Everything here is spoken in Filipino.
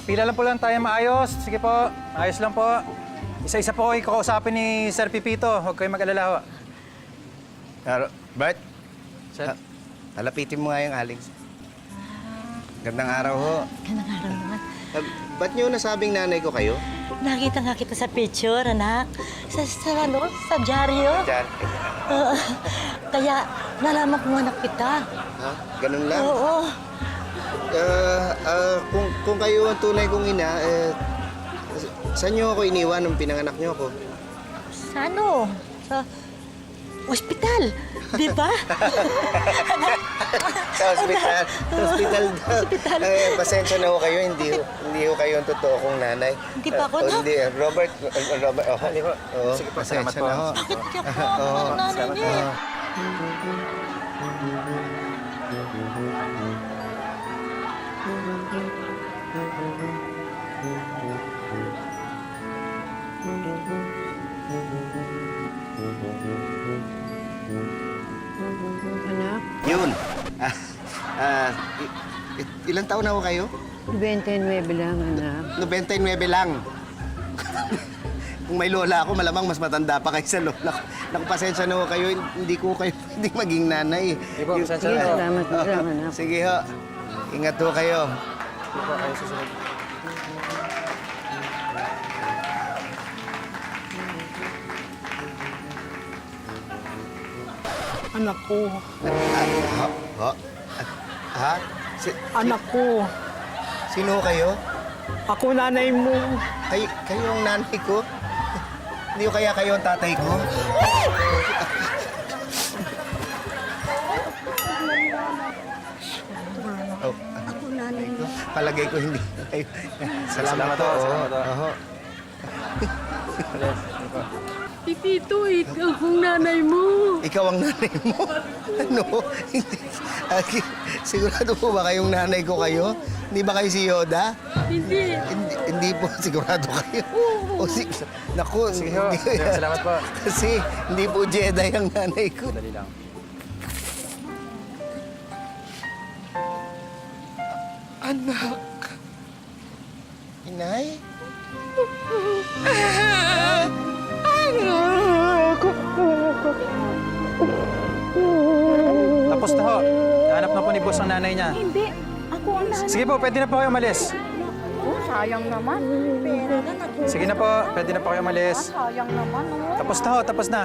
Pila lang po lang tayo maayos. Sige po, ayos lang po. Isa-isa po kayo kakausapin ni Sir Pipito. Huwag kayong mag-alala ho. Bert, Sir? halapitin mo nga yung aling. Gandang araw ho. Ganang araw naman. Ba't niyo nasabing nanay ko kayo? Nakita nga kita sa picture, anak. Sa dyaryo. Diyan. Oo. Kaya nalaman ko anak kita. Ha? Ganun lang? Oo. Kung kayo ang tunay kong ina, saan niyo ako iniwan nung pinanganak niyo ako? Sa ano? Sa ospital. Di ba? Sa ospital. Sa ospital daw. Ospital. Pasensya na ho kayo, hindi ho kayo ang totoo kong nanay. Hindi pa ako, no? Hindi, Robert, oh. Hindi po. Oo, Sige po, salamat pasensya po. na ho. Bakit kaya po ang nanay niya? Anak, Yun. Ilang taon na ho kayo? 29 lang, anak. 99 lang. Kung may lola ako, malamang mas matanda pa kayo sa lola ko. Naku, pasensya na ho kayo. Hindi ko kayo hindi maging nanay. Sige po, pasensya Sige, na ho. salamat mo lang, anak. Sige ho. Ingat ho kayo. Sige po, kayo susunod. Anak ko, Ha? Ha? anak ko. Sino ho kayo? Ako nanay mo. Kayo ang nanay ko? Hindi ko kaya kayo ang tatay ko? Oh, Ako nanay mo. palagay ko hindi kayo. Salamat ho, salamat ho. Oo. Sige po. Pipito, ikaw ang nanay mo. Ikaw ang nanay mo? Ano? Hindi. Sigurado po ba kayong nanay ko kayo? Hindi ba kayo si Yoda? Hindi. Hindi po, sigurado kayo. O si... Naku, Sige ho. hindi. Salamat po. Kasi hindi po Jedi ang nanay ko. Dali lang. Anak. Inay? Tapos na ho. Hanap na po ni boss ang nanay niya. Hindi. Ako ang nanay. Sige po, pwede na po kayo umalis. Oh, sayang naman. Pera na nag- Sige na po, pwede na po kayo umalis. Sayang naman, oh. Tapos na ho, tapos na.